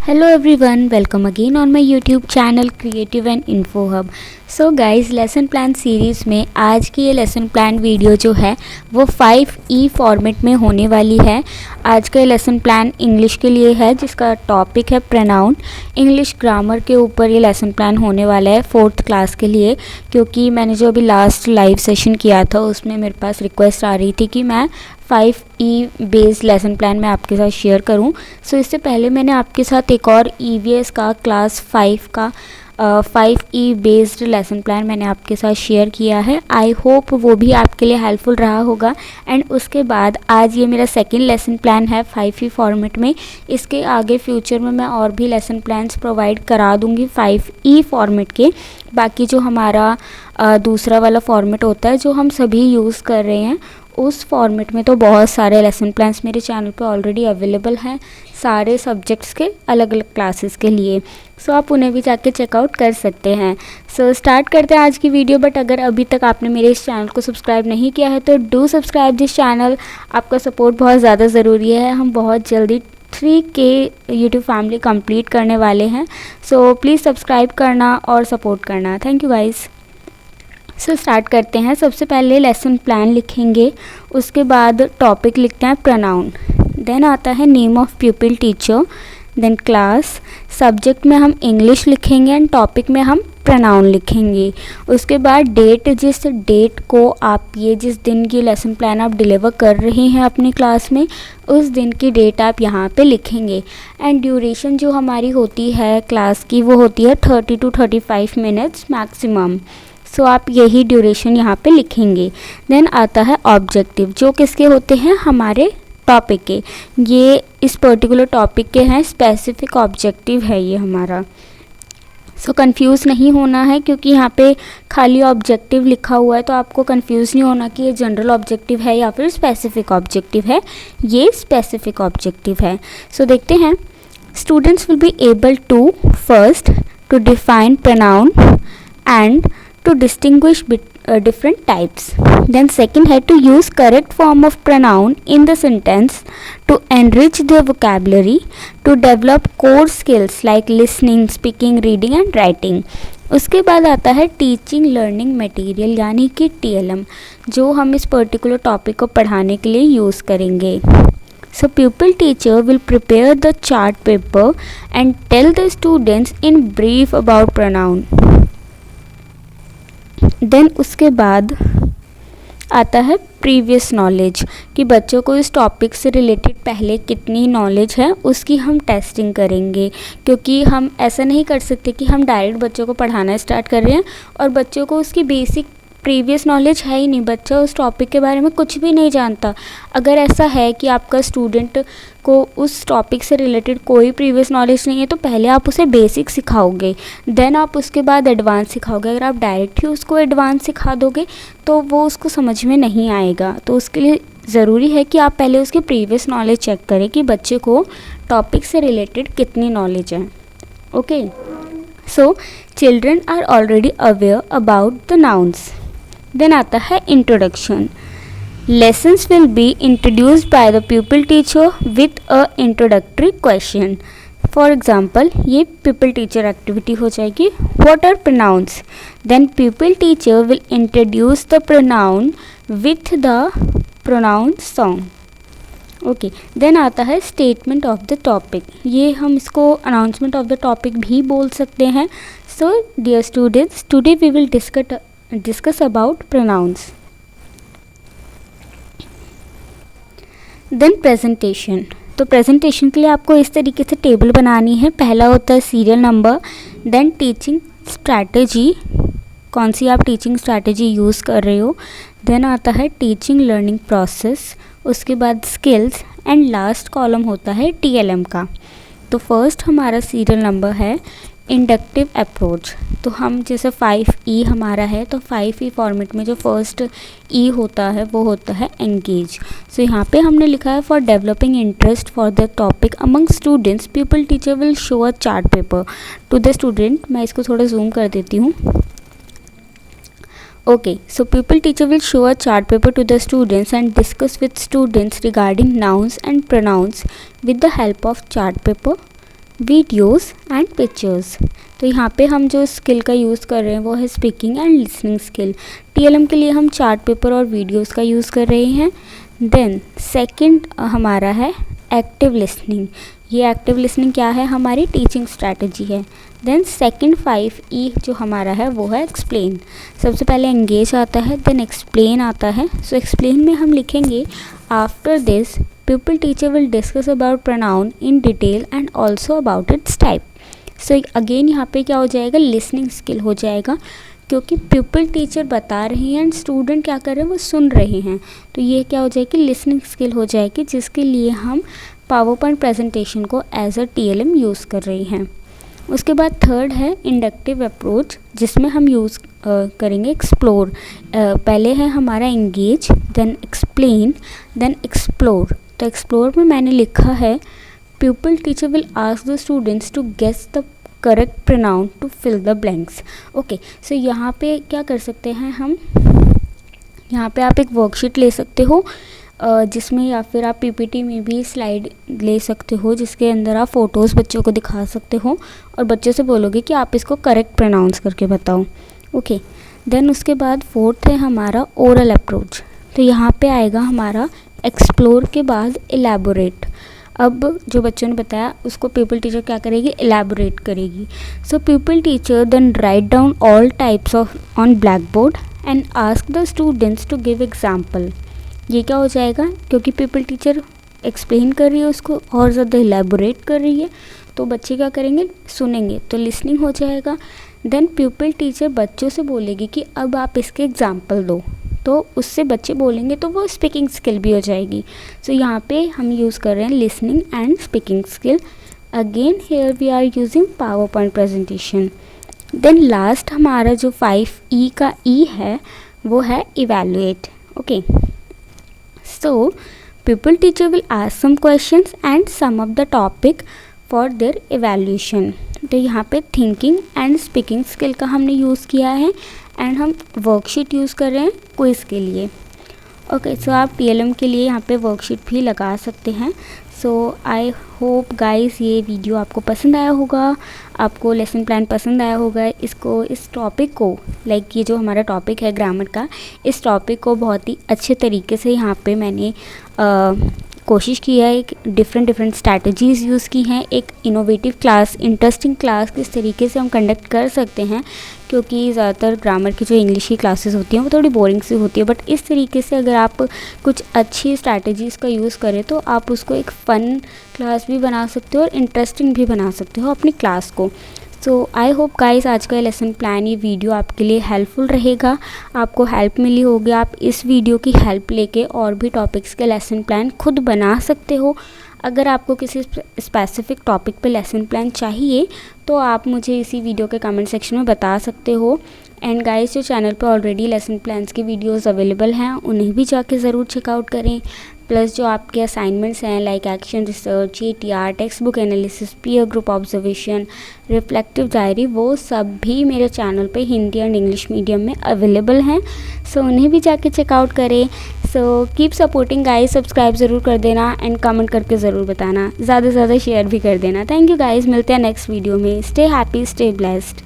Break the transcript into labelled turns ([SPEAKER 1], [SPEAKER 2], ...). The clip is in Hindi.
[SPEAKER 1] Hello everyone, welcome again on my YouTube channel Creative and Info Hub. So guys, lesson plan series में आज की ये लेसन प्लान वीडियो जो है वो 5E फॉर्मेट में होने वाली है। आज का ये लेसन प्लान इंग्लिश के लिए है जिसका टॉपिक है प्रोनाउन। इंग्लिश ग्रामर के ऊपर ये लेसन प्लान होने वाला है 4th क्लास के लिए, क्योंकि मैंने जो अभी लास्ट लाइव सेशन किया था उसमें मेरे पास रिक्वेस्ट आ रही थी कि मैं 5E बेस्ड लेसन प्लान मैं आपके साथ शेयर करूं। सो इससे पहले मैंने आपके साथ एक और EVS का क्लास 5 का 5E बेस्ड लेसन प्लान मैंने आपके साथ शेयर किया है। आई होप वो भी आपके लिए हेल्पफुल रहा होगा। एंड उसके बाद आज ये मेरा सेकंड लेसन प्लान है 5E फॉर्मेट में। इसके आगे फ्यूचर में मैं और भी लेसन प्लान्स प्रोवाइड करा दूँगी 5E फॉर्मेट के। बाकी जो हमारा दूसरा वाला फॉर्मेट होता है जो हम सभी यूज़ कर रहे हैं, उस फॉर्मेट में तो बहुत सारे लेसन प्लान्स मेरे चैनल पे ऑलरेडी अवेलेबल हैं, सारे सब्जेक्ट्स के अलग अलग क्लासेस के लिए। सो आप उन्हें भी जाके चेकआउट कर सकते हैं। सो स्टार्ट करते हैं आज की वीडियो। बट अगर अभी तक आपने मेरे इस चैनल को सब्सक्राइब नहीं किया है तो डू सब्सक्राइब दिस चैनल। आपका सपोर्ट बहुत ज़्यादा ज़रूरी है। हम बहुत जल्दी 3K यूट्यूब फैमिली कंप्लीट करने वाले हैं। सो प्लीज़ सब्सक्राइब करना और सपोर्ट करना। Thank you guys. So start करते हैं। सबसे पहले लेसन प्लान लिखेंगे, उसके बाद टॉपिक लिखते हैं प्रोनाउन, देन आता है name of pupil teacher, then class, subject में हम इंग्लिश लिखेंगे एंड टॉपिक में हम प्रोनाउन लिखेंगे। उसके बाद डेट, जिस डेट को आप ये जिस दिन की लेसन प्लान आप डिलीवर कर रहे हैं अपनी क्लास में, उस दिन की डेट आप यहाँ पे लिखेंगे। एंड ड्यूरेशन जो हमारी होती है क्लास की वो होती है 30 to 35 मिनट्स मैक्सिमम। सो आप यही ड्यूरेशन यहाँ पे लिखेंगे। देन आता है ऑब्जेक्टिव, जो किसके होते हैं, हमारे टॉपिक के। ये इस पर्टिकुलर टॉपिक के हैं, स्पेसिफिक ऑब्जेक्टिव है ये हमारा। सो कंफ्यूज नहीं होना है, क्योंकि यहाँ पे खाली ऑब्जेक्टिव लिखा हुआ है तो आपको कंफ्यूज नहीं होना कि ये जनरल ऑब्जेक्टिव है या फिर स्पेसिफिक ऑब्जेक्टिव है। ये स्पेसिफिक ऑब्जेक्टिव है। सो देखते हैं। Students will be able to first to define pronoun and to distinguish different types. Then second है to use correct form of pronoun in the sentence, to enrich their vocabulary, to develop core skills like listening, speaking, reading and writing. उसके बाद आता है टीचिंग लर्निंग मटेरियल यानी कि TLM, जो हम इस पर्टिकुलर टॉपिक को पढ़ाने के लिए यूज़ करेंगे। So pupil teacher will prepare the chart paper and tell the students in brief about pronoun. Then उसके बाद आता है प्रीवियस नॉलेज, कि बच्चों को इस टॉपिक से रिलेटेड पहले कितनी नॉलेज है उसकी हम टेस्टिंग करेंगे। क्योंकि हम ऐसा नहीं कर सकते कि हम डायरेक्ट बच्चों को पढ़ाना स्टार्ट कर रहे हैं और बच्चों को उसकी बेसिक प्रीवियस नॉलेज है ही नहीं, बच्चा उस टॉपिक के बारे में कुछ भी नहीं जानता। अगर ऐसा है कि आपका स्टूडेंट को उस टॉपिक से रिलेटेड कोई प्रीवियस नॉलेज नहीं है तो पहले आप उसे बेसिक सिखाओगे, देन आप उसके बाद एडवांस सिखाओगे। अगर आप डायरेक्ट ही उसको एडवांस सिखा दोगे तो वो उसको समझ में नहीं आएगा। तो उसके लिए ज़रूरी है कि आप पहले उसकी प्रीवियस नॉलेज चेक करें कि बच्चे को टॉपिक से रिलेटेड कितनी नॉलेज है। Okay, so children are already aware about the nouns. Then आता है introduction. Lessons will be introduced by the pupil teacher with a introductory question. For example, ये प्यूपिल टीचर एक्टिविटी हो जाएगी। What are pronouns? Then pupil teacher will introduce the pronoun with the pronoun song. Okay, then आता है स्टेटमेंट ऑफ द टॉपिक। ये हम इसको अनाउंसमेंट ऑफ द टॉपिक भी बोल सकते हैं। So dear students, today we will discuss about pronouns. Then presentation. तो प्रेजेंटेशन के लिए आपको इस तरीके से टेबल बनानी है। पहला होता है serial number, then teaching strategy, कौन सी आप टीचिंग स्ट्रैटेजी यूज़ कर रहे हो, देन आता है टीचिंग लर्निंग प्रोसेस, उसके बाद स्किल्स एंड लास्ट कॉलम होता है TLM का। तो फर्स्ट हमारा सीरियल नंबर है इंडक्टिव अप्रोच। तो हम जैसे 5E हमारा है तो 5E फॉर्मेट में जो फर्स्ट E होता है वो होता है एंगेज। सो यहाँ पे हमने लिखा है for developing interest for the topic among students pupil teacher will show a chart paper to the student. मैं इसको थोड़ा जूम कर देती हूँ। Okay, so pupil teacher will show a chart paper to the students and discuss with students regarding nouns and pronouns with the help of chart paper videos and pictures. तो यहाँ पे हम जो स्किल का यूज़ कर रहे हैं वो है speaking and listening skill. TLM के लिए हम चार्ट पेपर और वीडियोस का यूज़ कर रहे हैं। देन सेकंड हमारा है एक्टिव लिसनिंग। ये एक्टिव लिसनिंग क्या है, हमारी टीचिंग स्ट्रैटेजी है। देन सेकंड 5E जो हमारा है वो है एक्सप्लेन। सबसे पहले एंगेज आता है, देन एक्सप्लेन आता है। सो एक्सप्लेन में हम लिखेंगे after this pupil teacher will discuss about pronoun in detail and also about its type। So again यहाँ पे क्या हो जाएगा, लिसनिंग स्किल हो जाएगा, क्योंकि pupil टीचर बता रही हैं एंड स्टूडेंट क्या कर रहे हैं, वो सुन रहे हैं। तो ये क्या हो जाएगी, लिसनिंग स्किल हो जाएगी, जिसके लिए हम पावर पॉइंट प्रेजेंटेशन को एज अ TLM यूज़ कर रही हैं। उसके बाद थर्ड है इंडक्टिव अप्रोच, जिसमें हम यूज़ करेंगे एक्सप्लोर। पहले है हमारा engage, then explain, then explore. तो एक्सप्लोर में मैंने लिखा है pupil teacher will ask the students to guess the correct pronoun to fill the blanks। Okay, so यहाँ पे क्या कर सकते हैं हम, यहाँ पे आप एक वर्कशीट ले सकते हो जिसमें, या फिर आप PPT में भी स्लाइड ले सकते हो जिसके अंदर आप फ़ोटोज़ बच्चों को दिखा सकते हो और बच्चों से बोलोगे कि आप इसको करेक्ट प्रोनाउंस करके बताओ। ओके, देन उसके बाद फोर्थ है हमारा ओरल अप्रोच। तो यहाँ पे आएगा हमारा एक्सप्लोर के बाद एलैबोरेट। अब जो बच्चों ने बताया उसको pupil टीचर क्या करेगी, एलैबोरेट करेगी। So pupil teacher then write down all types of on black board and ask the students to give example. ये क्या हो जाएगा, क्योंकि pupil टीचर एक्सप्लेन कर रही है उसको और ज़्यादा एलैबोरेट कर रही है, तो बच्चे क्या करेंगे, सुनेंगे, तो लिसनिंग हो जाएगा। देन pupil टीचर बच्चों से बोलेगी कि अब आप इसके एग्जाम्पल दो, तो उससे बच्चे बोलेंगे तो वो स्पीकिंग स्किल भी हो जाएगी। सो यहाँ पे हम यूज़ कर रहे हैं listening and speaking skill. Again here we are using power point presentation. Then last हमारा जो 5E का E है वो है evaluate. Okay, so pupil teacher will ask some questions and some of the topic for their evaluation. तो यहाँ पे थिंकिंग एंड स्पीकिंग स्किल का हमने यूज़ किया है एंड हम वर्कशीट यूज़ कर रहे हैं क्विज़ के लिए। ओके, सो आप TLM के लिए यहाँ पे वर्कशीट भी लगा सकते हैं। सो आई होप गाइस ये वीडियो आपको पसंद आया होगा, आपको लेसन प्लान पसंद आया होगा। इस टॉपिक को ये जो हमारा टॉपिक है ग्रामर का, इस टॉपिक को बहुत ही अच्छे तरीके से यहाँ पे मैंने कोशिश की है, एक डिफरेंट स्ट्रैटेजीज़ यूज़ की हैं, एक इनोवेटिव क्लास, इंटरेस्टिंग क्लास किस तरीके से हम कंडक्ट कर सकते हैं, क्योंकि ज़्यादातर ग्रामर की जो इंग्लिश की क्लासेस होती हैं वो थोड़ी बोरिंग सी होती है। बट इस तरीके से अगर आप कुछ अच्छी स्ट्रैटेजीज़ का यूज़ करें तो आप उसको एक फ़न क्लास भी बना सकते हो और इंटरेस्टिंग भी बना सकते हो अपनी क्लास को। सो आई होप गाइस आज का लेसन प्लान, ये वीडियो आपके लिए हेल्पफुल रहेगा, आपको हेल्प मिली होगी। आप इस वीडियो की हेल्प लेके और भी टॉपिक्स के लेसन प्लान खुद बना सकते हो। अगर आपको किसी स्पेसिफिक टॉपिक पे लेसन प्लान चाहिए तो आप मुझे इसी वीडियो के कमेंट सेक्शन में बता सकते हो। एंड गाइस जो चैनल पे ऑलरेडी लेसन प्लान्स की वीडियोस अवेलेबल हैं उन्हें भी जाके ज़रूर चेकआउट करें। प्लस जो आपके असाइनमेंट्स हैं like action research, ATR, text book analysis, peer group observation, reflective diary, वो सब भी मेरे चैनल पे हिंदी एंड इंग्लिश मीडियम में अवेलेबल हैं। सो उन्हें भी जाके चेकआउट करें। So keep supporting guys, subscribe ज़रूर कर देना एंड कमेंट करके ज़रूर बताना, ज़्यादा से ज़्यादा शेयर भी कर देना। थैंक यू गाइस, मिलते हैं नेक्स्ट वीडियो में। Stay happy, stay blessed.